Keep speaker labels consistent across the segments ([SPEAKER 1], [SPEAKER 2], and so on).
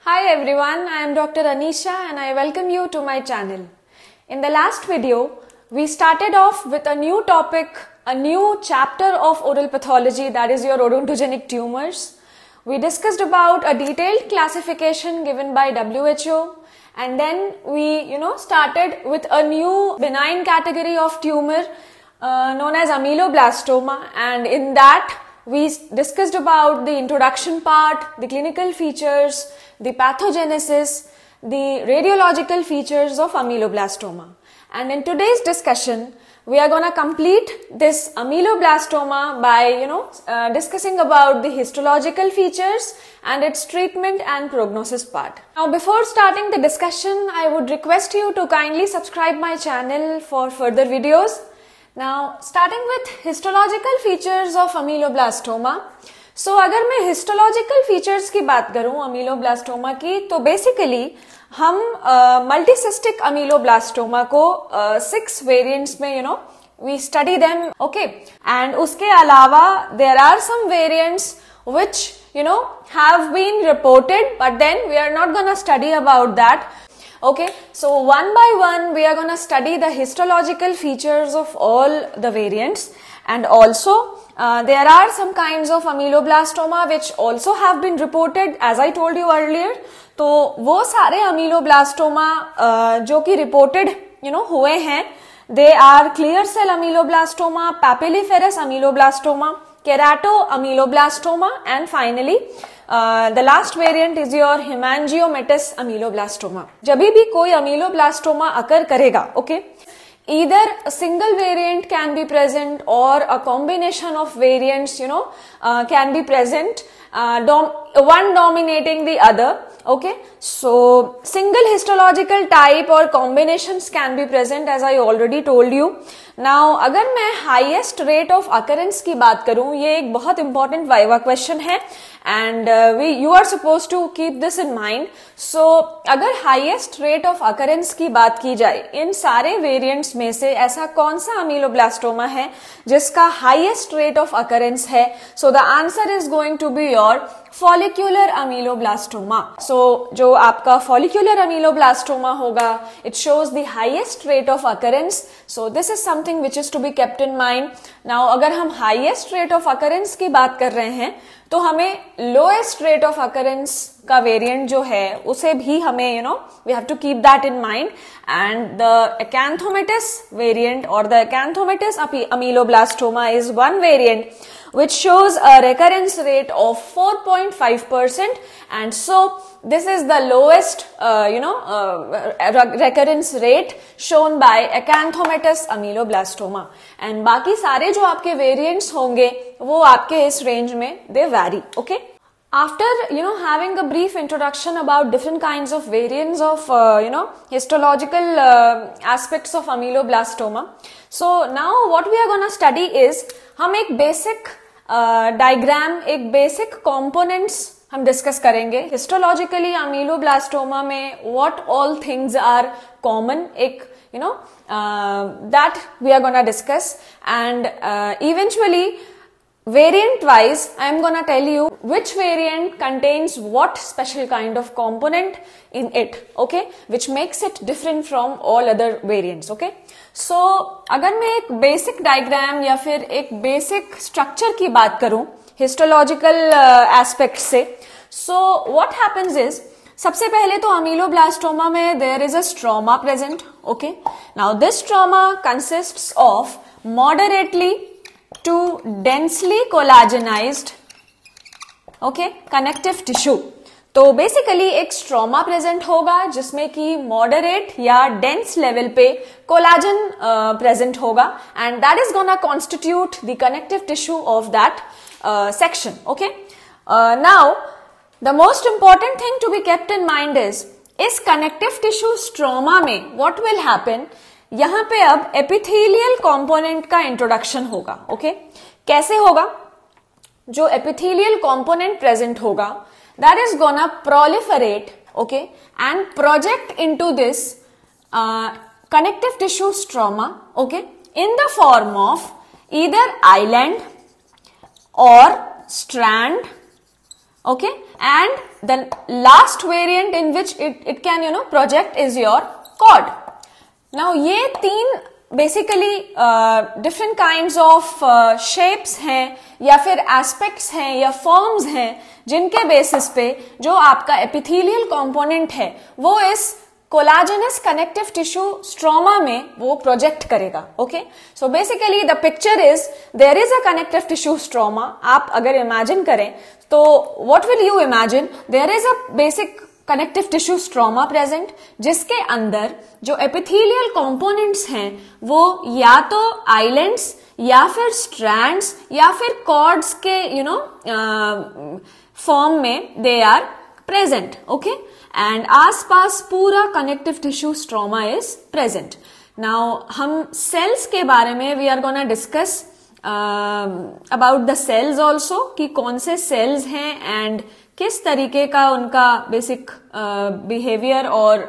[SPEAKER 1] Hi everyone, I am Dr. Anisha and I welcome you to my channel. In the last video, we started off with a new topic, a new chapter of oral pathology, that is your odontogenic tumors. We discussed about a detailed classification given by WHO, and then we started with a new benign category of tumor known as ameloblastoma, and in that we discussed about the introduction part, the clinical features, the pathogenesis, the radiological features of ameloblastoma. And in today's discussion, we are going to complete this ameloblastoma by discussing about the histological features and its treatment and prognosis part. Now before starting the discussion, I would request you to kindly subscribe my channel for further videos. Now starting with histological features of ameloblastoma. So अगर मैं histological features की बात करूं ameloblastoma की, तो basically हम multicystic ameloblastoma को 6 variants में we study them, okay, and उसके अलावा there are some variants which have been reported, but then we are not gonna study about that. Okay, so one by one we are going to study the histological features of all the variants, and also there are some kinds of ameloblastoma which also have been reported, as I told you earlier. तो वो सारे ameloblastoma जो कि reported हुए हैं, they are clear cell ameloblastoma, papilliferous ameloblastoma, keratoameloblastoma, and finally the last variant is your hemangiomatous ameloblastoma. जब भी कोई ameloblastoma occur करेगा, okay, either a single variant can be present or a combination of variants can be present, one dominating the other. Okay, so single histological type or combinations can be present, as I already told you. Now अगर मैं highest rate of occurrence की बात करूं, ये एक बहुत important viva question है, and you are supposed to keep this in mind. So अगर highest rate of occurrence की बात की जाए, इन सारे variants में से ऐसा कौन सा ameloblastoma है जिसका highest rate of occurrence है? So the answer is going to be your follicular ameloblastoma. So जो आपका follicular ameloblastoma होगा, it shows the highest rate of occurrence. So this is something which is to be kept in mind. Now अगर हम highest rate of occurrence की बात कर रहे हैं, तो हमें lowest rate of occurrence का variant जो है उसे भी हमें we have to keep that in mind, and the acanthomatous variant or the acanthomatous ameloblastoma is one variant which shows a recurrence rate of 4.5%, and so this is the lowest recurrence rate shown by acanthomatous ameloblastoma, and बाकी सारे जो आपके variants होंगे वो आपके इस range में they vary. Okay, after having a brief introduction about different kinds of variants of histological aspects of ameloblastoma, so now what we are going to study is हम एक basic diagram, एक basic components हम discuss करेंगे. Histologically ameloblastoma में what all things are common, एक that we are gonna discuss, and eventually variant wise I am gonna tell you which variant contains what special kind of component in it, okay, which makes it different from all other variants. Okay, so अगर मैं एक basic diagram या फिर एक basic structure की बात करूं histological aspect से, so what happens is, सबसे पहले तो ameloblastoma में there is a stroma present. Okay, now this stroma consists of moderately to densely collagenized connective tissue. तो बेसिकली एक स्ट्रोमा प्रेजेंट होगा जिसमें कि मॉडरेट या डेंस लेवल पे कोलाजन प्रेजेंट होगा, and that is gonna constitute the connective tissue of that section. Okay, now the most important thing to be kept in mind is, इस connective tissue stroma में what will happen, यहां पे अब epithelial component का introduction होगा. Okay, कैसे होगा? जो एपिथेलियल कंपोनेंट प्रेजेंट होगा, that is gonna proliferate, okay, and project into this connective tissue stroma, okay, in the form of either island or strand okay, and the last variant in which it can project is your chord. Now ये तीन basically different kinds of shapes हैं या फिर aspects हैं या forms हैं जिनके basis पे जो आपका एपिथेलियल कंपोनेंट है वो इस कोलाजेनस कनेक्टिव टिश्यू स्ट्रोमा में वो प्रोजेक्ट करेगा. Okay, so basically the picture is there is a connective tissue stroma. आप अगर इमेजिन करें तो what will you imagine? There is a basic connective tissue stroma present जिसके अंदर जो एपिथेलियल कंपोनेंट्स हैं वो या तो आइलैंड्स या फिर स्ट्रैंड्स या फिर कॉर्ड्स के फॉर्म में they are present. Okay, and आसपास पूरा connective tissue stroma is present. Now हम सेल्स के बारे में we are gonna discuss about the cells also कि कौन से सेल्स हैं एंड किस तरीके का उनका बेसिक बिहेवियर और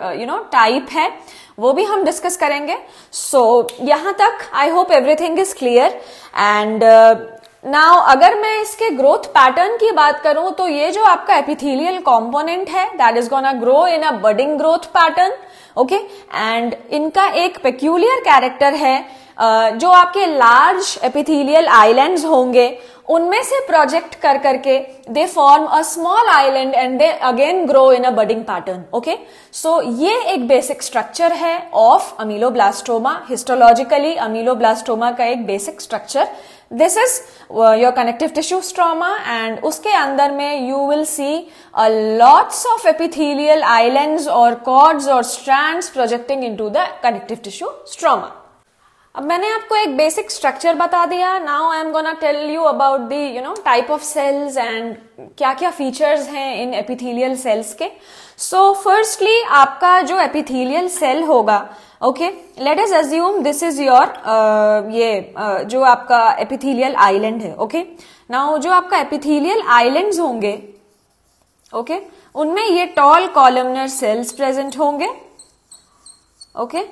[SPEAKER 1] टाइप है वो भी हम डिस्कस करेंगे. सो यहां तक I hope everything is clear. And now अगर मैं इसके ग्रोथ पैटर्न की बात करूं तो ये जो आपका एपिथेलियल कंपोनेंट है that is gonna grow in a budding growth pattern. Okay, and इनका एक पेक्यूलियर कैरेक्टर है जो आपके लार्ज एपिथेलियल आइलैंड्स होंगे उनमें से प्रोजेक्ट कर करके they form a small island and they again grow in a budding pattern. Okay, so ये एक बेसिक स्ट्रक्चर है ऑफ अमीलोब्लास्टोमा. हिस्टोलॉजिकली अमीलोब्लास्टोमा का एक basic structure this is your connective tissue stroma and उसके अंदर में you will see a lots of epithelial islands और cords और strands projecting into the connective tissue stroma. अब मैंने आपको एक बेसिक स्ट्रक्चर बता दिया. Now I am gonna tell you about the type of cells and क्या क्या फीचर्स हैं इन एपिथेलियल सेल्स के. सो फर्स्टली आपका जो एपिथेलियल सेल होगा, okay, let us assume this is your जो आपका एपिथेलियल आइलैंड है. ओके, नाउ जो आपका एपिथेलियल आइलैंड्स होंगे, ओके, उनमें ये टॉल कॉलमनर सेल्स प्रेजेंट होंगे. Okay,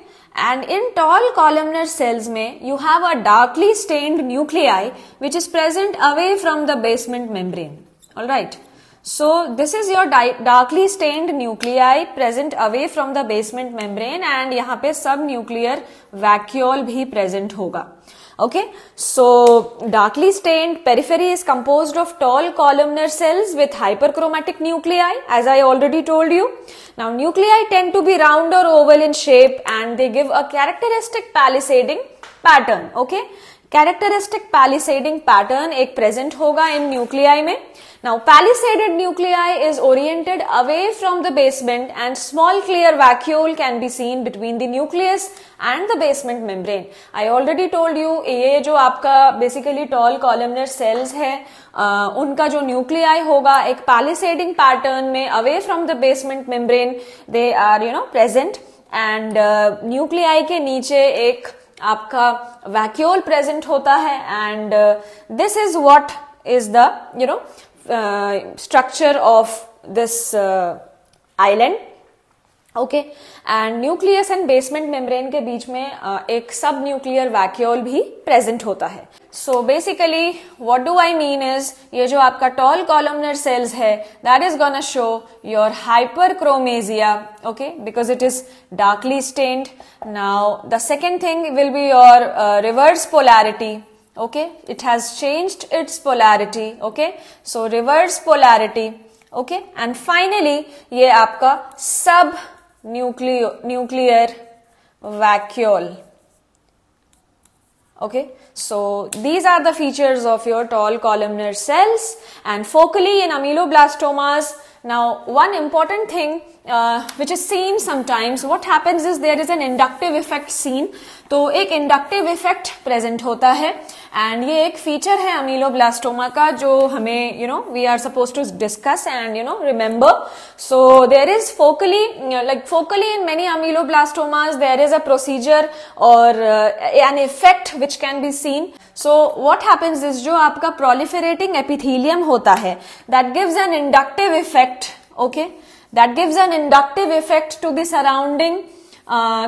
[SPEAKER 1] and in tall columnar cells में you have a darkly stained nuclei which is present away from the basement membrane. All right, so this is your darkly stained nuclei present away from the basement membrane and यहाँ पे subnuclear vacuole भी present होगा. Okay, so darkly stained periphery is composed of tall columnar cells with hyperchromatic nuclei, as I already told you. Now nuclei tend to be round or oval in shape and they give a characteristic palisading pattern. Okay, characteristic palisading pattern एक present होगा in nuclei में. Now palisaded nuclei is oriented away from the basement and small clear vacuole can be seen between the nucleus and the basement membrane. I already told you ये जो आपका basically tall columnar cells है उनका जो nuclei होगा एक palisading pattern में away from the basement membrane they are present and nuclei के नीचे एक आपका vacuole present होता है and this is what is the structure of this island. Okay, and nucleus and basement membrane के बीच में एक सब न्यूक्लियर वैक्यूल भी प्रेजेंट होता है. So basically what do I mean is ये जो आपका टॉल कॉलमनर सेल्स है that is gonna show your hyperchromasia. Okay, because it is darkly stained. Now the second thing will be your reverse polarity. Okay, it has changed its polarity. Okay, so reverse polarity. Okay, and finally ये आपका sub nuclear vacuole. Okay, so these are the features of your tall columnar cells and focally in ameloblastomas. Now one important thing which is seen sometimes, what happens is there is an inductive effect seen. तो एक inductive effect present होता है and ये एक feature है ameloblastoma का जो हमें we are supposed to discuss and remember. So there is focally in many ameloblastomas there is a procedure or an effect which can be seen. So what happens is जो आपका proliferating epithelium होता है that gives an inductive effect. Okay, that gives an inductive effect to the surrounding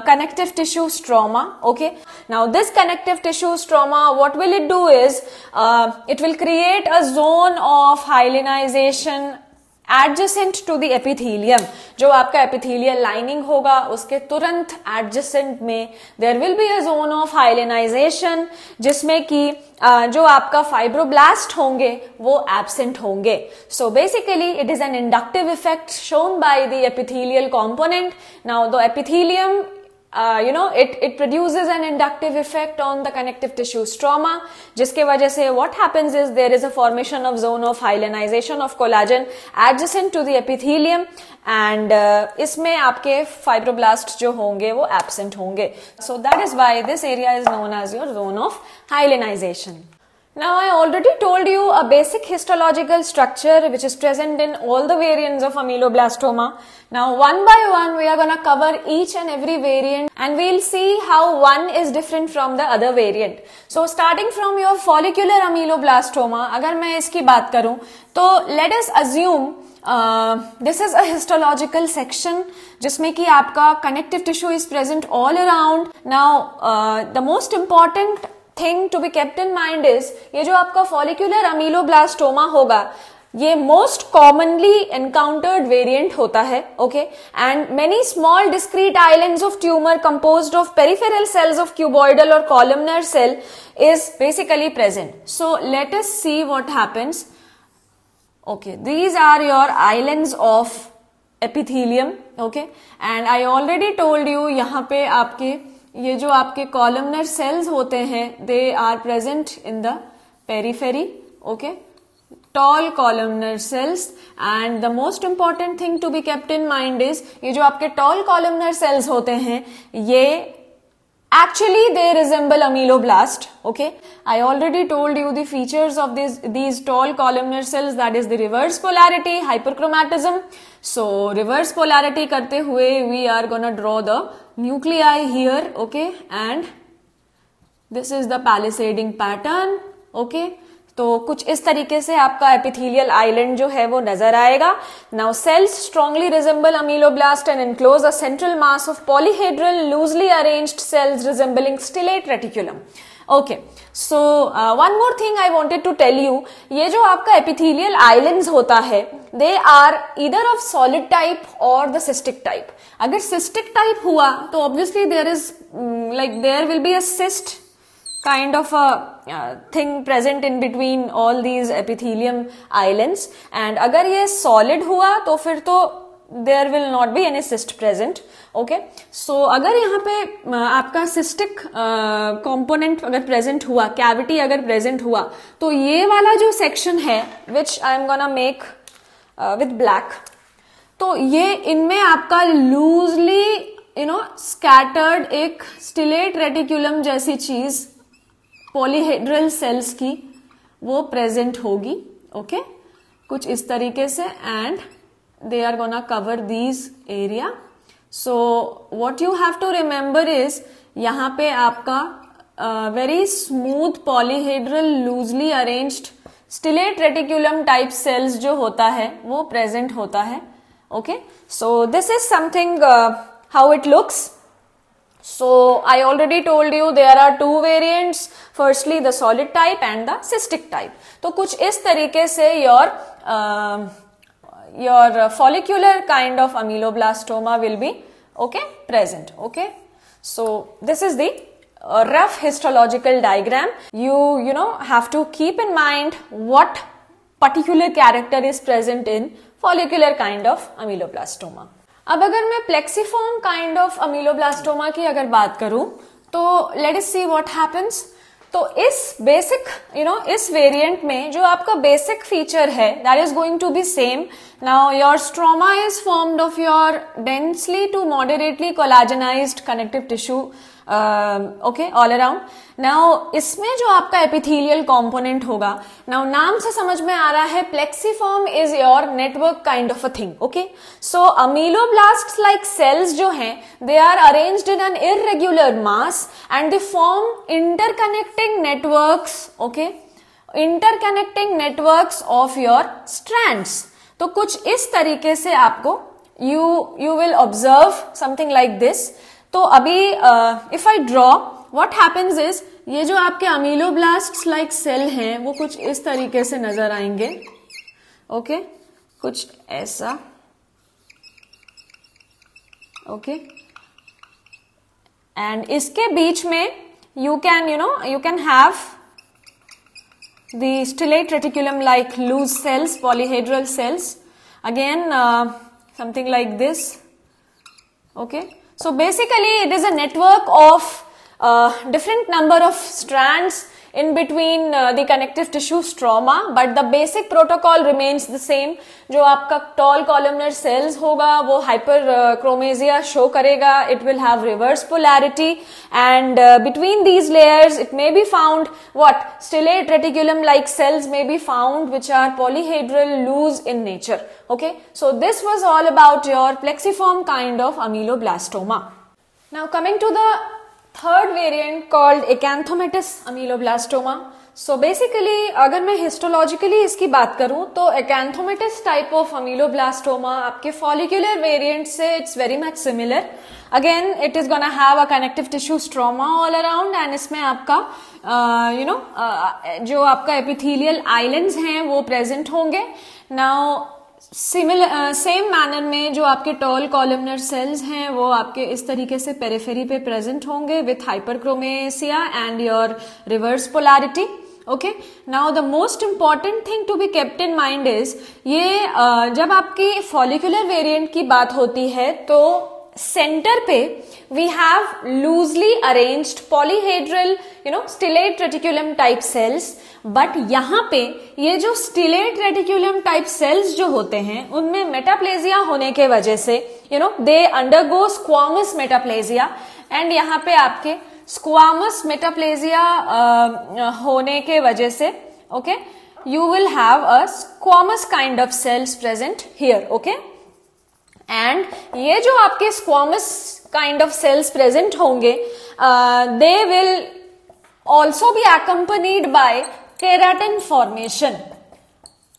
[SPEAKER 1] connective tissue stroma. Okay, now this connective tissue stroma, what will it do is it will create a zone of hyalinization adjacent to the epithelium, जो आपका epithelial lining होगा उसके तुरंत adjacent में there will be a zone of hyalinization, जिसमें कि जो आपका फाइब्रोब्लास्ट होंगे वो absent होंगे. So basically it is an inductive effect shown by the epithelial component. Now the epithelium it produces an inductive effect on the connective tissue stroma, जिसके वजह से what happens is there is a formation of zone of hyalinization of collagen adjacent to the epithelium, and इसमें आपके fibroblast जो होंगे वो absent होंगे. So that is why this area is known as your zone of hyalinization. Now I already told you a basic histological structure which is present in all the variants of ameloblastoma. Now one by one we are going to cover each and every variant and we'll see how one is different from the other variant. So starting from your follicular ameloblastoma, अगर मैं इसकी बात करूं तो let us assume this is a histological section जिसमें कि आपका connective tissue is present all around. Now the most important thing to be kept in mind is ये जो आपका follicular ameloblastoma होगा ये most commonly encountered variant होता है, okay, and many small discrete islands of tumor composed of peripheral cells of cuboidal or columnar cell is basically present. So let us see what happens. Okay, these are your islands of epithelium, okay, and I already told you यहाँ पे आपके ये जो आपके columnar cells होते हैं they are present in the periphery, okay, tall columnar cells, and the most important thing to be kept in mind is ये जो आपके tall columnar cells होते हैं ये actually they resemble ameloblast, okay. I already told you the features of these tall columnar cells, that is the reverse polarity, hyperchromatism. So reverse polarity करते हुए we are gonna draw the nuclei here, okay, and this is the palisading pattern, okay. तो कुछ इस तरीके से आपका epithelial island जो है वो नजर आएगा. Now cells strongly resemble ameloblast and enclose a central mass of polyhedral loosely arranged cells resembling stellate reticulum. Okay, so one more thing I wanted to tell you, ये जो आपका epithelial islands होता है they are either of solid type or the cystic type. अगर cystic type हुआ तो obviously there is there will be a cyst kind of a thing present in between all these epithelium islands, and अगर ये solid हुआ तो फिर तो there will not be any cyst present, okay. So अगर यहाँ पे आपका cystic component अगर present हुआ, cavity अगर present हुआ, तो ये वाला जो section है which I am gonna make with black, तो ये इनमें आपका loosely scattered एक stellate reticulum जैसी चीज पॉलीहेड्रल सेल्स की वो प्रेजेंट होगी, ओके, कुछ इस तरीके से, and they are gonna cover these area. So what you have to remember is यहाँ पे आपका very smooth polyhedral loosely arranged stellate reticulum type cells जो होता है वो प्रेजेंट होता है, okay. So this is something how it looks. So I already told you there are two variants, firstly the solid type and the cystic type. तो कुछ इस तरीके से your follicular kind of ameloblastoma will be, okay, present, okay. So this is the rough histological diagram. You have to keep in mind what particular character is present in follicular kind of ameloblastoma. अब अगर मैं plexiform kind of अमीलोब्लास्टोमा की अगर बात करूं तो let us see what happens. तो इस बेसिक इस वेरिएंट में जो आपका बेसिक फीचर है that is going to be same. Now your stroma is formed of your densely to moderately collagenized connective tissue, okay, all around. Now इसमें जो आपका एपिथेलियल कंपोनेंट होगा, नाउ नाम से समझ में आ रहा है plexiform is your network kind of a thing, okay. So ameloblasts like cells जो हैं they are arranged in an irregular mass and they form interconnecting networks, okay, interconnecting networks of your strands. तो कुछ इस तरीके से आपको you will observe something like this. तो अभी if I draw what happens is ये जो आपके अमीलोब्लास्ट्स लाइक सेल हैं वो कुछ इस तरीके से नजर आएंगे, ओके. कुछ ऐसा, ओके। एंड इसके बीच में you can have the stellate reticulum like loose cells, polyhedral cells, again something like this, okay. So basically it is a network of different number of strands in between the connective tissue stroma, but the basic protocol remains the same. जो आपका tall columnar cells होगा वो hyperchromasia show करेगा, it will have reverse polarity, and between these layers it may be found what stellate reticulum like cells may be found which are polyhedral, loose in nature, okay. So this was all about your plexiform kind of ameloblastoma. Now coming to the third variant called acanthomatous ameloblastoma. So basically अगर मैं histologically इसकी बात करूं तो acanthomatous type of ameloblastoma आपके follicular variant से it's very much similar. Again it is gonna have a connective tissue stroma all around, and इसमें आपका जो आपका epithelial islands हैं वो present होंगे. Now सेम मैनर में जो आपके टॉल कॉलमनर सेल्स हैं वो आपके इस तरीके से पेरिफेरी पे प्रेजेंट होंगे with hyperchromasia and your reverse polarity, okay. Now the most important thing to be kept in mind is ये जब आपकी फॉलिकुलर वेरिएंट की बात होती है तो सेंटर पे we have loosely arranged polyhedral stellate reticulum type cells, but यहाँ पे ये जो stellate reticulum type cells जो होते हैं उनमें मेटाप्लेजिया होने के वजह से they undergo squamous metaplasia, and यहाँ पे आपके squamous metaplasia होने के वजह से okay you will have a squamous kind of cells present here, okay. And ये जो आपके squamous kind of cells present होंगे they will also be accompanied by keratin formation,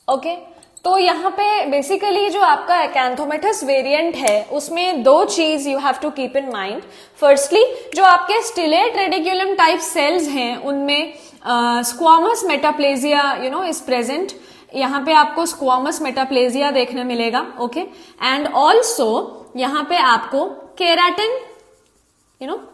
[SPEAKER 1] okay. तो यहाँ पे बेसिकली जो आपका acanthomatous वेरिएंट है उसमें दो चीज you have to keep in mind. Firstly जो आपके stellate reticulum टाइप सेल्स हैं उनमें स्क्वामस मेटाप्लेजिया इज प्रेजेंट. यहाँ पे आपको स्क्वामस मेटाप्लेजिया देखने मिलेगा, ओके. एंड ऑल्सो यहाँ पे आपको केराटिन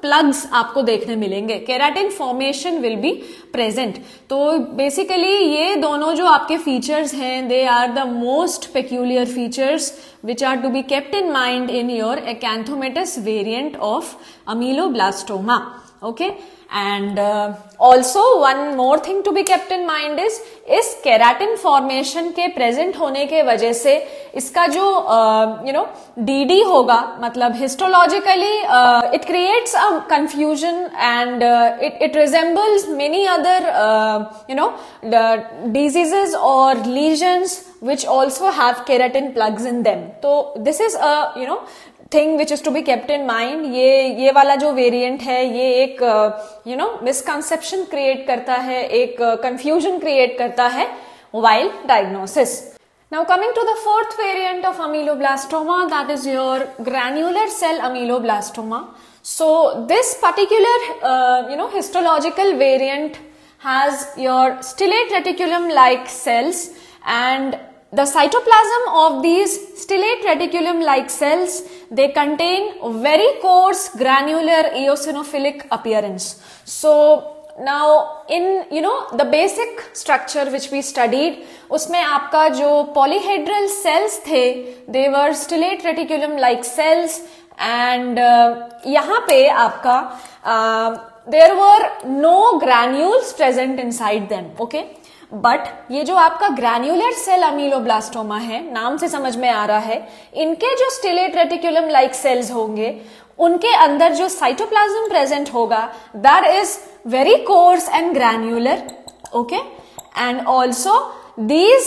[SPEAKER 1] प्लग्स आपको देखने मिलेंगे, keratin formation will be present. तो बेसिकली ये दोनों जो आपके फीचर्स हैं they are the most peculiar features which are to be kept in mind in your acanthomatous variant of ameloblastoma, okay. And also one more thing to be kept in mind is इस keratin formation के present होने के वजह से इसका जो DD होगा मतलब histologically it creates a confusion and it resembles many other diseases और lesions which also have keratin plugs in them. तो this is a thing which is to be kept in mind. ये वाला जो variant है ये एक misconception create करता है, एक कंफ्यूजन क्रिएट करता है while diagnosis. Now coming to the fourth variant of ameloblastoma, that is your granular cell ameloblastoma. So this particular histological variant has your stellate reticulum like cells, and the cytoplasm of these stellate reticulum like cells, they contain very coarse granular eosinophilic appearance. So now in the basic structure which we studied उसमें आपका जो polyhedral cells थे they were stellate reticulum like cells, and यहाँ पे आपका there were no granules present inside them, okay. But ये जो आपका ग्रैन्युलर सेल अमीलोब्लास्टोमा है, नाम से समझ में आ रहा है, इनके जो स्टेलेट रेटिकुलम लाइक सेल्स होंगे उनके अंदर जो साइटोप्लाज्म प्रेजेंट होगा that is very course and granular, okay. And also these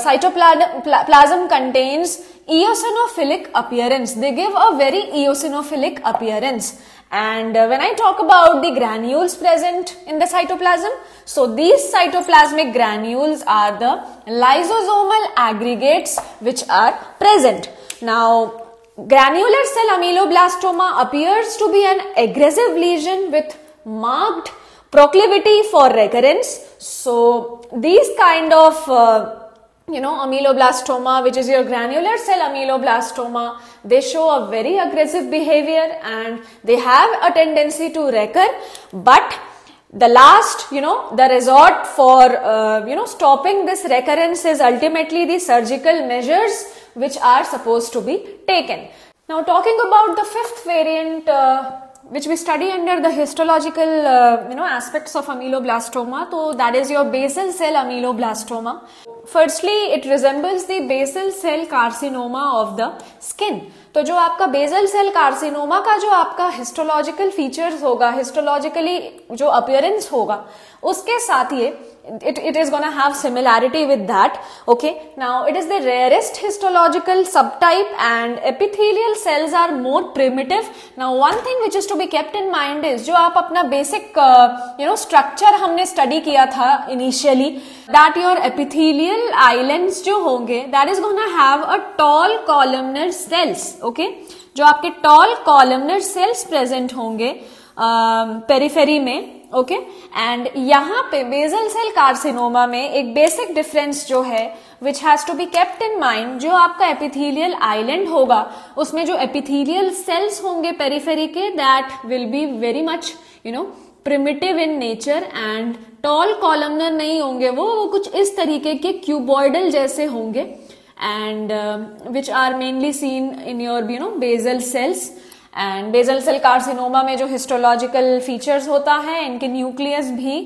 [SPEAKER 1] cytoplasm contains eosinophilic appearance. They give a very eosinophilic appearance. And when I talk about the granules present in the cytoplasm, so these cytoplasmic granules are the lysosomal aggregates which are present. Now, granular cell ameloblastoma appears to be an aggressive lesion with marked proclivity for recurrence. So these kind of ameloblastoma, which is your granular cell ameloblastoma, they show a very aggressive behavior and they have a tendency to recur, but the last, the resort for, stopping this recurrence is ultimately the surgical measures which are supposed to be taken. Now, talking about the fifth variant, which we study under the histological, aspects of ameloblastoma, so that is your basal cell ameloblastoma. Firstly, it resembles the basal cell carcinoma of the skin. तो जो आपका basal cell carcinoma का जो आपका histological features होगा, histologically जो appearance होगा, उसके साथ ये it is going to have similarity with that. Okay, now it is the rarest histological subtype and epithelial cells are more primitive. Now one thing which is to be kept in mind is जो आप अपना basic structure हमने study किया था initially, that your epithelial islands जो होंगे, that is going to have a tall columnar cells. Okay, जो आपके tall columnar cells present होंगे पेरिफेरी में. ओके, एंड यहाँ पे बेसल सेल कार्सिनोमा में एक बेसिक डिफरेंस जो है which has to be kept in mind, जो आपका एपिथेलियल आइलैंड होगा उसमें जो एपिथेलियल सेल्स होंगे पेरिफेरी के, that will be very much primitive in nature and tall columnar नहीं होंगे, वो कुछ इस तरीके के क्यूबॉइडल जैसे होंगे and which are mainly seen in your basal cells. And basal cell carcinoma में जो हिस्टोलॉजिकल फीचर्स होता है, इनके न्यूक्लियस भी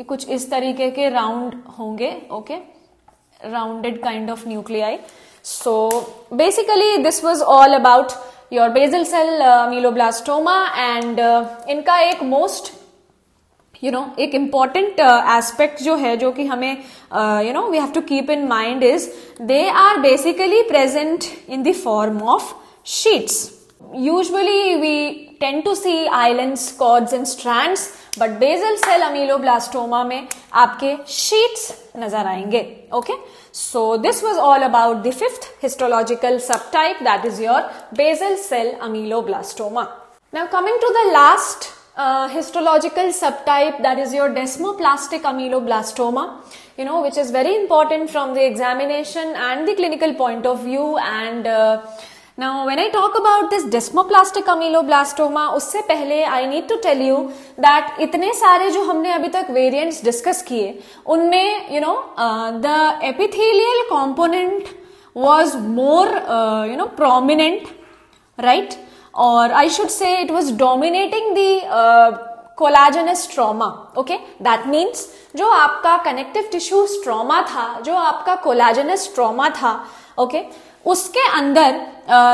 [SPEAKER 1] कुछ इस तरीके के राउंड होंगे. Okay, rounded kind of nuclei. So basically this was all about your basal cell ameloblastoma and इनका एक मोस्ट एक इम्पॉर्टेंट एस्पेक्ट जो है, जो कि हमें we have to keep in mind is they are basically present in the form of sheets. Usually we tend to see islands, cords and strands, but basal cell ameloblastoma में आपके sheets नजर आएंगे. Okay, so this was all about the fifth histological subtype, that is your basal cell ameloblastoma. Now coming to the last histological subtype, that is your desmoplastic ameloblastoma, which is very important from the examination and the clinical point of view. And now when I talk about this desmoplastic ameloblastoma, उससे पहले I need to tell you that इतने सारे जो हमने अभी तक variants discuss किए, उनमें the epithelial component was more prominent, right? Or I should say it was dominating the collagenous trauma. Okay, that means जो आपका connective tissue trauma था, जो आपका collagenous trauma था, okay, उसके अंदर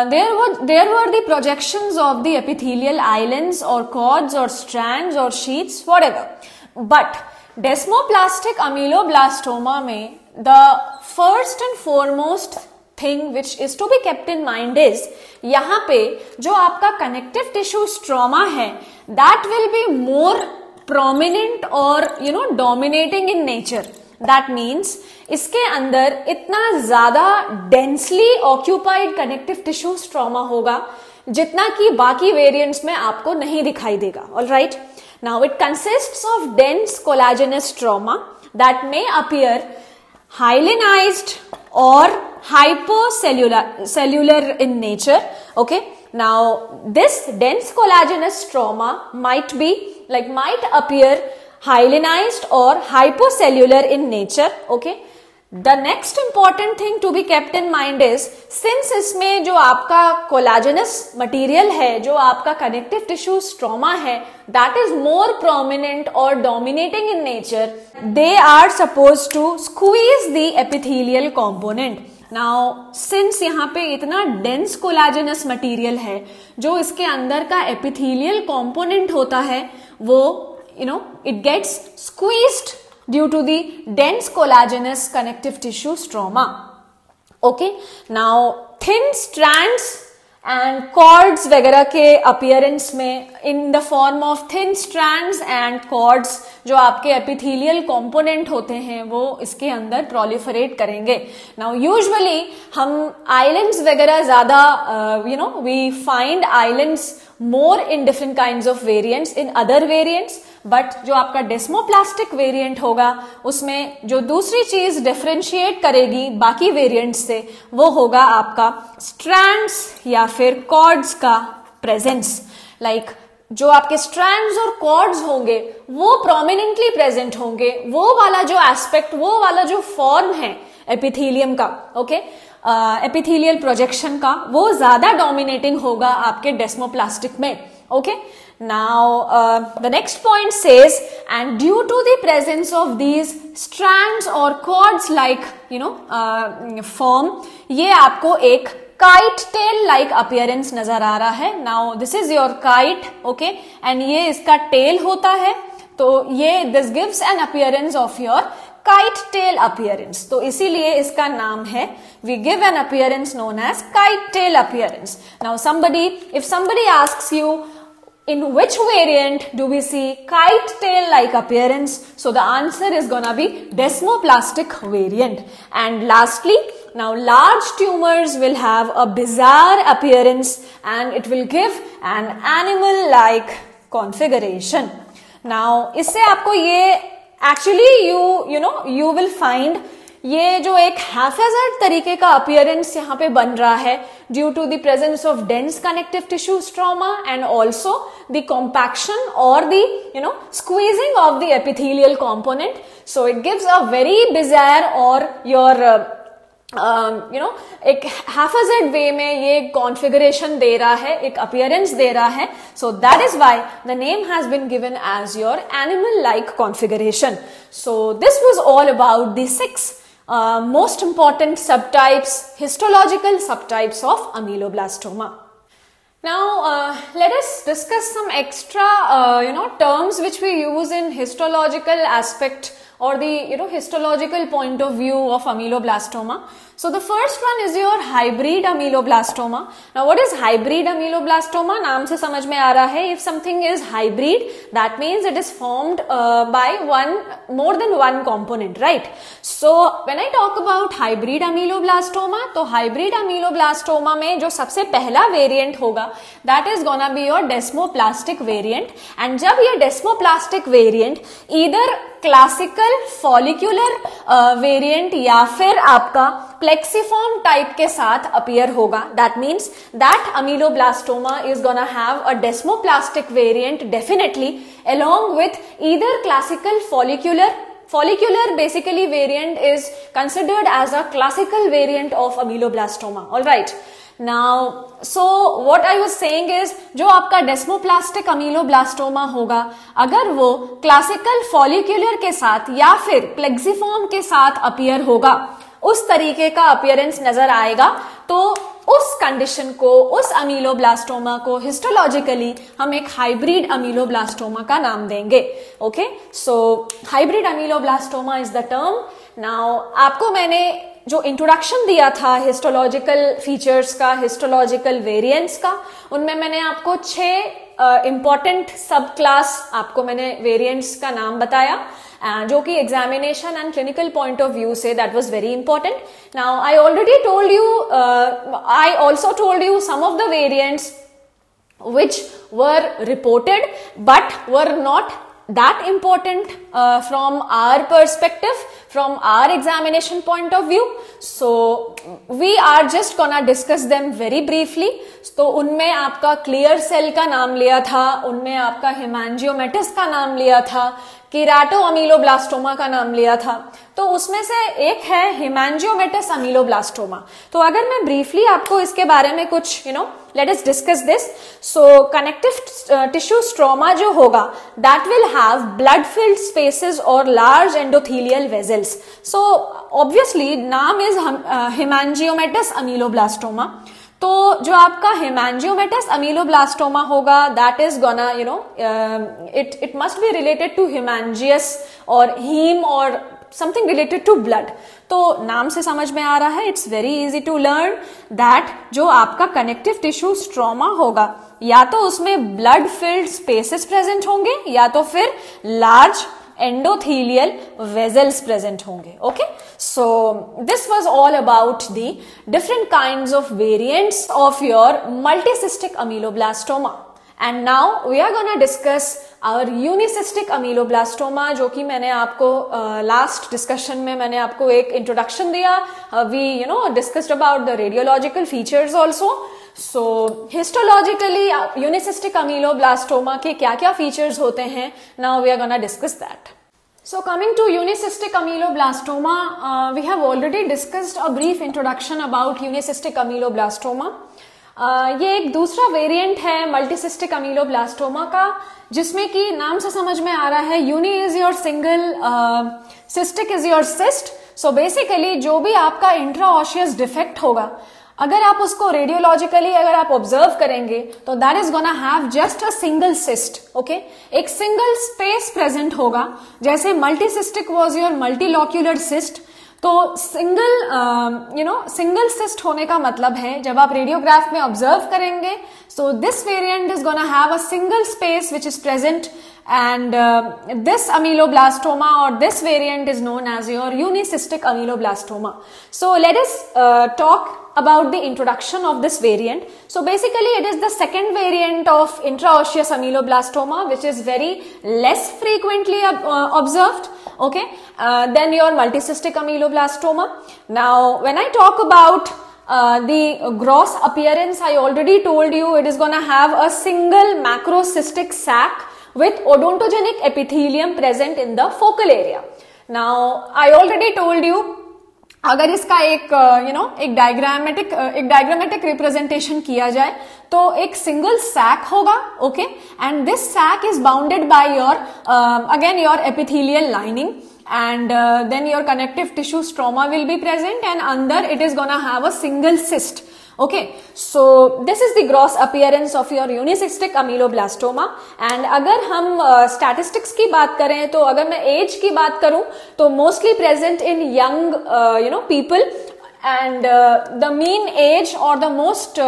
[SPEAKER 1] there were the projections of the epithelial islands or cords or strands or sheets, whatever. But desmoplastic ameloblastoma में the first and foremost thing which is to be kept in mind is, यहाँ पे जो आपका connective tissue trauma है, that will be more prominent or dominating in nature. That means इसके अंदर इतना ज्यादा densely occupied connective tissue trauma होगा जितना कि बाकी वेरिएंट्स में आपको नहीं दिखाई देगा. Alright, now it consists of dense collagenous stroma that may appear hyalinized और hypocellular in nature. Okay, now this dense collagenous trauma might appear hyalinized or hypocellular in nature. Okay, the next important thing to be kept in mind is, since इसमें जो आपका collagenous material है, जो आपका connective tissue trauma है, that is more prominent or dominating in nature, they are supposed to squeeze the epithelial component. Now since यहाँ पे इतना dense collagenous material है, जो इसके अंदर का epithelial component होता है, वो it gets squeezed due to the dense collagenous connective tissue trauma. Okay, now thin strands and cords वगैरह के appearance में in the form of thin strands and cords जो आपके epithelial component होते हैं वो इसके अंदर proliferate करेंगे. Now usually हम islands वगैरह ज़्यादा we find islands more in different kinds of variants in other variants, but जो आपका डेस्मोप्लास्टिक वेरिएंट होगा उसमें जो दूसरी चीज डिफरेंशिएट करेगी बाकी वेरिएंट्स से वो होगा आपका स्ट्रैंड्स या फिर कॉर्ड्स का प्रेजेंस। लाइक जो आपके स्ट्रैंड्स और कॉर्ड्स होंगे वो प्रोमिनेंटली प्रेजेंट होंगे, वो वाला जो एस्पेक्ट, वो वाला जो फॉर्म है एपिथेलियम का, ओके, एपिथेलियल प्रोजेक्शन का, वो ज्यादा डोमिनेटिंग होगा आपके डेस्मोप्लास्टिक में, okay. Now the next point says, and due to the presence of these strands or cords like form, ये आपको एक काइट टेल लाइक अपीयरेंस नजर आ रहा है। Now this is your kite, okay, and ये इसका टेल होता है, तो ये this gives an appearance of your kite tail appearance, तो इसीलिए इसका नाम है, we give an appearance known as kite tail appearance. Now if somebody asks you in which variant do we see kite tail like appearance, so the answer is gonna be desmoplastic variant. And lastly, now large tumors will have a bizarre appearance and it will give an animal like configuration. Now इससे आपको ये actually you will find ये जो एक haphazard तरीके का appearance यहाँ पे बन रहा है due to the presence of dense connective tissue stroma and also the compaction और the squeezing of the epithelial component, so it gives a very bizarre और योर एक haphazard वे में ये कॉन्फ़िगरेशन दे रहा है, एक अपीयरेंस दे रहा है, so that is why the name has been given as your animal like configuration. So this was all about the 6 most important subtypes, histological subtypes of ameloblastoma. Now let us discuss some extra terms which we use in histological aspect or the histological point of view of ameloblastoma. So the first one is your hybrid ameloblastoma. Now what is hybrid ameloblastoma? नाम से समझ में आ रहा है, if something is hybrid that means it is formed by more than one component, right? So when I talk about hybrid ameloblastoma, तो hybrid ameloblastoma में जो सबसे पहला variant होगा that is gonna be your desmoplastic variant, and जब ये desmoplastic variant either classical follicular variant या फिर आपका प्लेक्सीफॉर्म टाइप के साथ अपीयर होगा, that means that ameloblastoma is gonna have a desmoplastic variant definitely along with either classical follicular basically variant is considered as a classical variant of ameloblastoma. All right. Now, so what I was saying is जो आपका डेस्मोप्लास्टिक अमीलोब्लास्टोमा होगा अगर वो classical follicular के साथ या फिर plexiform के साथ अपीयर होगा, उस तरीके का अपीयरेंस नजर आएगा, तो उस कंडीशन को, उस अमीलोब्लास्टोमा को हिस्टोलॉजिकली हम एक हाइब्रिड अमीलोब्लास्टोमा का नाम देंगे। Okay, so hybrid ameloblastoma is the term. Now आपको मैंने जो इंट्रोडक्शन दिया था हिस्टोलॉजिकल फीचर्स का, हिस्टोलॉजिकल वेरिएंट्स का, उनमें मैंने आपको 6 इंपॉर्टेंट सब क्लास आपको मैंने वेरिएंट्स का नाम बताया, जो कि examination and clinical point of view से that was very important. Now I already told you, I also told you some of the variants which were reported but were not that important from our perspective, from our examination point of view. So we are just gonna discuss them very briefly. तो उनमें आपका clear cell का नाम लिया था, उनमें आपका हेमांजियोमेटिस का नाम लिया था, केराटो अमीलोब्लास्टोमा का नाम लिया था, तो उसमें से एक है हेमांजियोमेटिस अमीलोब्लास्टोमा। तो अगर मैं ब्रीफली आपको इसके बारे में कुछ let us discuss this. So connective tissue stroma जो होगा that will have blood filled spaces or large endothelial vessels. So obviously नाम is hemangiomatous ameloblastoma. तो जो आपका हेमांजियोमेटस अमीलोब्लास्टोमा होगा that is gonna it must be related to hemangius or heme or something related to blood. तो नाम से समझ में आ रहा है, it's very easy to learn that जो आपका कनेक्टिव टिश्यू स्ट्रोमा होगा या तो उसमें ब्लड फिल्ड स्पेसेस प्रेजेंट होंगे या तो फिर लार्ज endothelial vessels present होंगे. Okay, so this was all about the different kinds of variants of your multicystic ameloblastoma. And now we are going to discuss our unicystic ameloblastoma, जो कि मैंने आपको last discussion में मैंने आपको एक introduction दिया. We discussed about the radiological features also. So histologically unicystic ameloblastoma के क्या क्या features होते हैं, now we are gonna discuss that. So coming to unicystic ameloblastoma, we have already discussed a brief introduction about unicystic ameloblastoma. ये एक दूसरा variant है मल्टीसिस्टिक अमीलोब्लास्टोमा का, जिसमें कि नाम से समझ में आ रहा है uni is your single, cystic is your cyst. So basically जो भी आपका इंट्राऑशियस डिफेक्ट होगा, अगर आप उसको रेडियोलॉजिकली अगर आप ऑब्जर्व करेंगे तो that is gonna have just a single cyst. Okay, एक सिंगल स्पेस प्रेजेंट होगा. जैसे मल्टीसिस्टिक वाज योर मल्टीलॉक्यूलर सिस्ट, तो सिंगल सिस्ट होने का मतलब है जब आप रेडियोग्राफ में ऑब्जर्व करेंगे, so this variant is gonna have a single space which is present, and this ameloblastoma or this variant is known as your unicystic ameloblastoma. So let us talk about the introduction of this variant. So basically it is the second variant of intraosseous ameloblastoma, which is very less frequently observed, okay, than your multicystic ameloblastoma. Now when I talk about the gross appearance, I already told you it is gonna have a single macrocystic sac with odontogenic epithelium present in the focal area. Now I already told you, अगर इसका एक diagrammatic representation किया जाए तो एक single sac होगा. Okay, and this sac is bounded by your again your epithelial lining, and then your connective tissue stroma will be present, and under it is gonna have a single cyst. Okay, so this is the gross appearance of your unicystic ameloblastoma. And अगर हम statistics की बात करें, तो अगर मैं age की बात करूं तो mostly present in young people, and the mean age or the most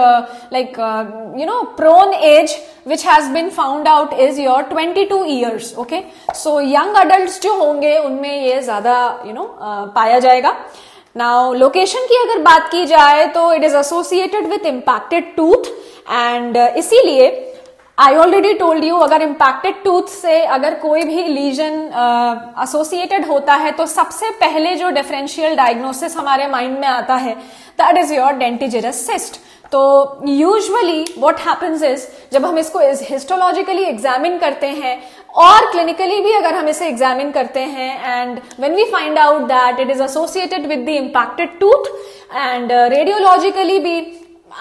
[SPEAKER 1] prone age which has been found out is your 22 years. Okay, so young adults जो होंगे उनमें ये ज्यादा पाया जाएगा. Now location की अगर बात की जाए तो it is associated with impacted tooth, and इसीलिए I already told you, अगर impacted tooth से अगर कोई भी lesion associated होता है तो सबसे पहले जो differential diagnosis हमारे mind में आता है that is your dentigerous cyst. तो यूजुअली व्हाट हैपेंस इज, जब हम इसको हिस्टोलॉजिकली एग्जामिन करते हैं और क्लिनिकली भी अगर हम इसे एग्जामिन करते हैं, and when we find out that it is associated with the impacted tooth, and radiologically भी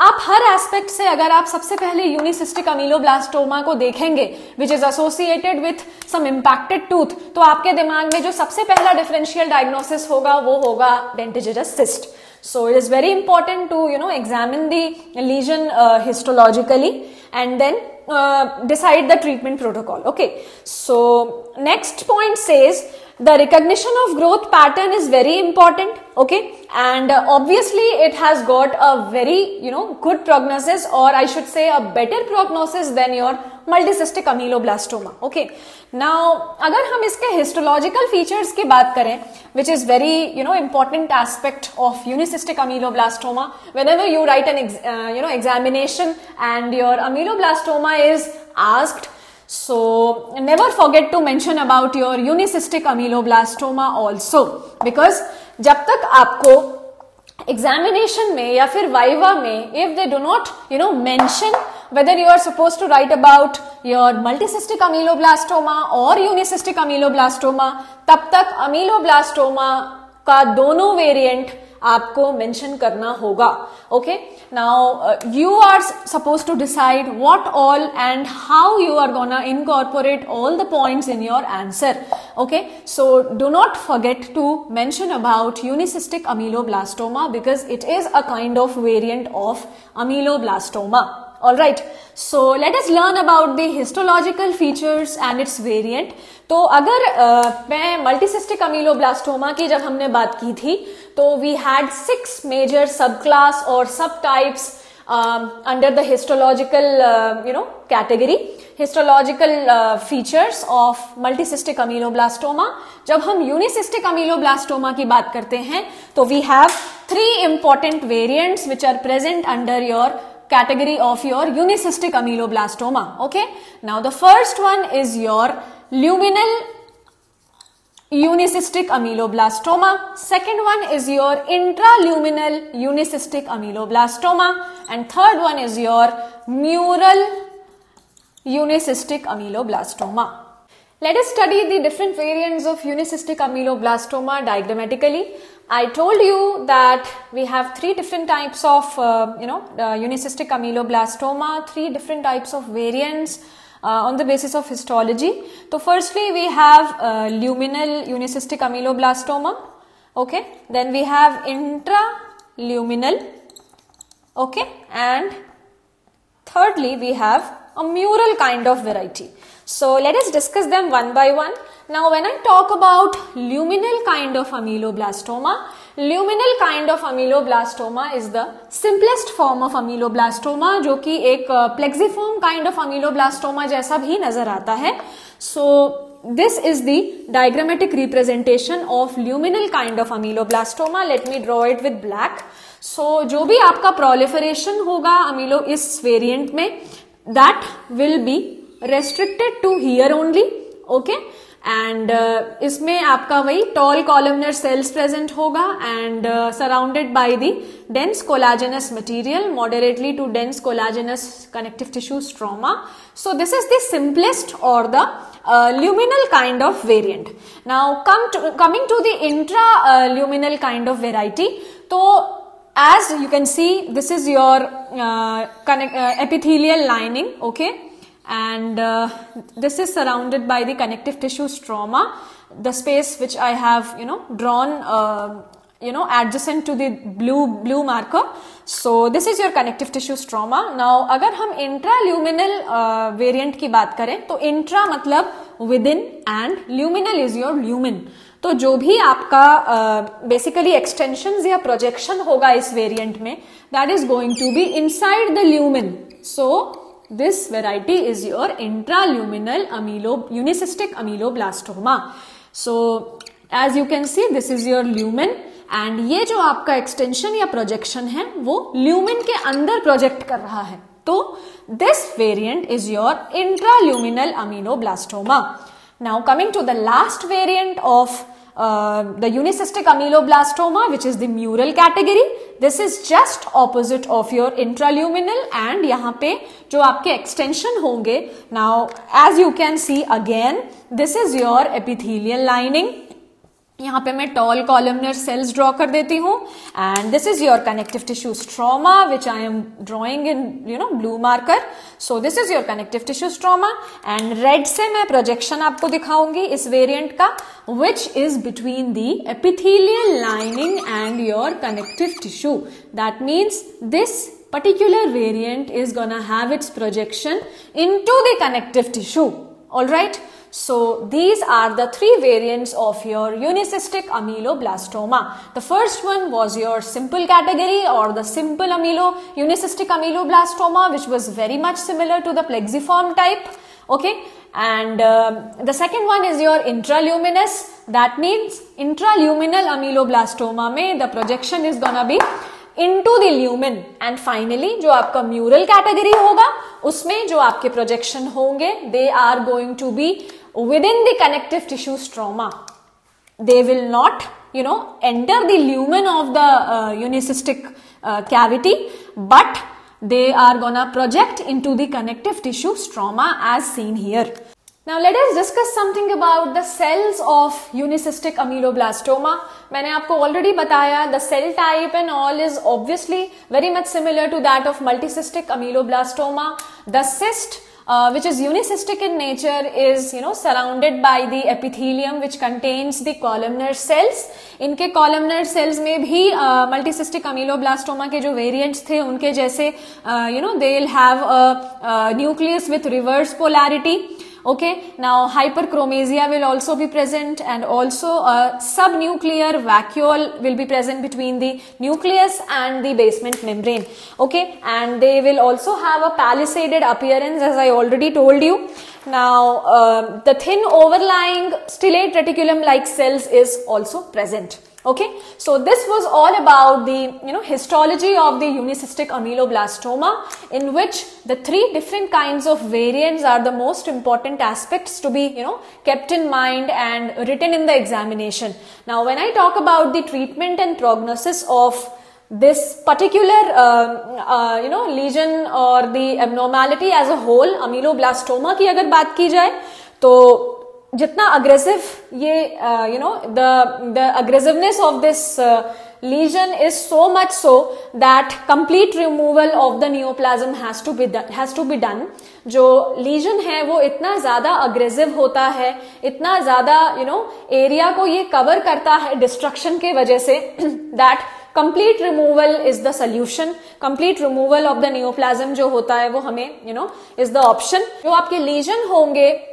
[SPEAKER 1] आप हर एस्पेक्ट से अगर आप सबसे पहले यूनिसिस्टिक अमीलोब्लास्टोमा को देखेंगे which is associated with some impacted tooth, तो आपके दिमाग में जो सबसे पहला डिफरेंशियल डायग्नोसिस होगा वो होगा dentigerous cyst. So it is very important to examine the lesion histologically and then decide the treatment protocol. Okay, so next point says the recognition of growth pattern is very important. Okay, and obviously it has got a very good prognosis, or I should say a better prognosis than your multicystic ameloblastoma. Okay, now अगर हम इसके histological features की बात करें, which is very important aspect of unicystic ameloblastoma, whenever you write an examination and your ameloblastoma is asked, so never forget to mention about your unicystic ameloblastoma also, because जब तक आपको examination में या फिर viva में if they do not mention whether you are supposed to write about your multicystic ameloblastoma or unicystic ameloblastoma, तब तक ameloblastoma का दोनों वेरिएंट आपको मेंशन करना होगा. Okay, now you are supposed to decide what all and how you are gonna incorporate all the points in your answer. Okay, so do not forget to mention about unicystic ameloblastoma because it is a kind of variant of ameloblastoma. Alright, so let us learn about the histological features and its variant. तो अगर मैं multicystic ameloblastoma की जब हमने बात की थी तो we had 6 major subclass or subtypes under the histological category. Histological features of multicystic ameloblastoma. जब हम unicystic ameloblastoma की बात करते हैं तो we have 3 important variants which are present under your category of your unicystic ameloblastoma. Okay, now the first one is your luminal unicystic ameloblastoma. Second one is your intraluminal unicystic ameloblastoma, and third one is your mural unicystic ameloblastoma. Let us study the different variants of unicystic ameloblastoma diagrammatically. I told you that we have three different types of unicystic ameloblastoma, three different types of variants on the basis of histology. So firstly we have luminal unicystic ameloblastoma, okay, then we have intraluminal, okay, and thirdly we have a mural kind of variety. So let us discuss them one by one. Now when I talk about luminal kind of ameloblastoma, luminal kind of ameloblastoma is the simplest form of ameloblastoma, जो कि एक plexiform kind of ameloblastoma जैसा भी नजर आता है. So this is the diagrammatic representation of luminal kind of ameloblastoma. Let me draw it with black. So जो भी आपका proliferation होगा अमीलो इस variant में, that will be restricted to here only, okay, and इसमें आपका वही tall columnar cells present होगा and surrounded by the dense collagenous material, moderately to dense collagenous connective tissue stroma. So this is the simplest or the luminal kind of variant. Now coming to the intraluminal kind of variety. So as you can see, this is your epithelial lining, okay, and this is surrounded by the connective tissue stroma, the space which I have drawn adjacent to the blue marker. So this is your connective tissue stroma. Now अगर हम intraluminal variant की बात करें तो intra मतलब within and luminal is your lumen. तो जो भी आपका basically extensions या projection होगा इस variant में, that is going to be inside the lumen. So this variety is your intraluminal unicystic ameloblastoma. So as you can see, this is your lumen and ये जो आपका extension या projection है वो lumen के अंदर project कर रहा है. तो this variant is your intraluminal ameloblastoma. Now coming to the last variant of the unicystic ameloblastoma, which is the mural category. This is just opposite of your intraluminal and यहाँ पे जो आपके extension होंगे. Now as you can see again, this is your epithelial lining. यहाँ पे मैं tall columnar cells draw कर देती हूँ and this is your connective tissue stroma which I am drawing in blue marker. So this is your connective tissue stroma and red से मैं projection आपको दिखाऊंगी इस variant का, which is between the epithelial lining and your connective tissue. That means this particular variant is gonna have its projection into the connective tissue. Alright. So these are the three variants of your unicystic ameloblastoma. The first one was your simple category or the simple unicystic ameloblastoma, which was very much similar to the plexiform type. Okay, and the second one is your intraluminous. That means intraluminal ameloblastoma में the projection is gonna be into the lumen. And finally जो आपका mural category होगा उसमें जो आपके projection होंगे, they are going to be within the connective tissue stroma. They will not enter the lumen of the unicystic cavity, but they are gonna project into the connective tissue stroma as seen here. Now let us discuss something about the cells of unicystic ameloblastoma. मैंने आपको already बताया the cell type and all is obviously very much similar to that of multicystic ameloblastoma. The cyst which is unicystic in nature is surrounded by the epithelium which contains the columnar cells. इनके columnar cells में भी multicystic ameloblastoma के जो variants थे उनके जैसे they'll have a nucleus with reverse polarity. Okay, now hyperchromasia will also be present and also a subnuclear vacuole will be present between the nucleus and the basement membrane. Okay, and they will also have a palisaded appearance as I already told you. Now the thin overlying stellate reticulum like cells is also present. Okay, so this was all about the histology of the unicystic ameloblastoma, in which the three different kinds of variants are the most important aspects to be kept in mind and written in the examination. Now when I talk about the treatment and prognosis of this particular lesion or the abnormality as a whole, ameloblastoma की अगर बात की जाए तो जितना aggressive ये the aggressiveness of this lesion is so much so that complete removal of the neoplasm has to be done. जो lesion है वो इतना ज़्यादा aggressive होता है, इतना ज़्यादा area को ये cover करता है destruction के वजह से that complete removal is the solution. Complete removal of the neoplasm जो होता है वो हमें is the option. जो आपके lesion होंगे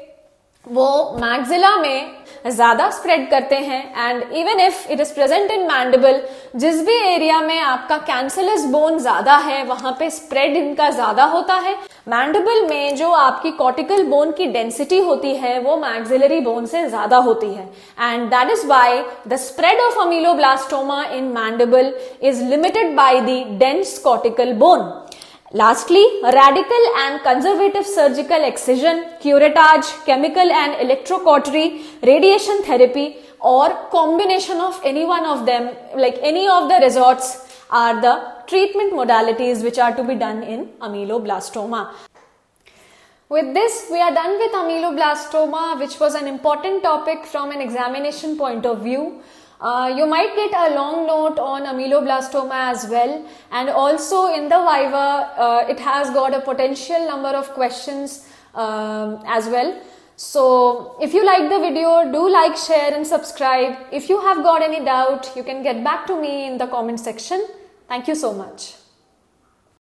[SPEAKER 1] वो maxilla में ज़्यादा स्प्रेड करते हैं, and even if it is present in mandible, जिस भी एरिया में आपका कैंसरस बोन ज्यादा है वहां पे स्प्रेड इनका ज्यादा होता है. मैंडिबल में जो आपकी कॉर्टिकल बोन की डेंसिटी होती है वो मैक्सिलरी बोन से ज्यादा होती है, and that is why the spread of ameloblastoma in mandible is limited by the dense cortical bone. Lastly, radical and conservative surgical excision, curettage, chemical and electrocautery, radiation therapy, or combination of any one of them, like any of the resorts, are the treatment modalities which are to be done in ameloblastoma. With this, we are done with ameloblastoma, which was an important topic from an examination point of view. You might get a long note on ameloblastoma as well, and also in the Viva it has got a potential number of questions as well. So if you like the video, do like, share and subscribe. If you have got any doubt, you can get back to me in the comment section. Thank you so much.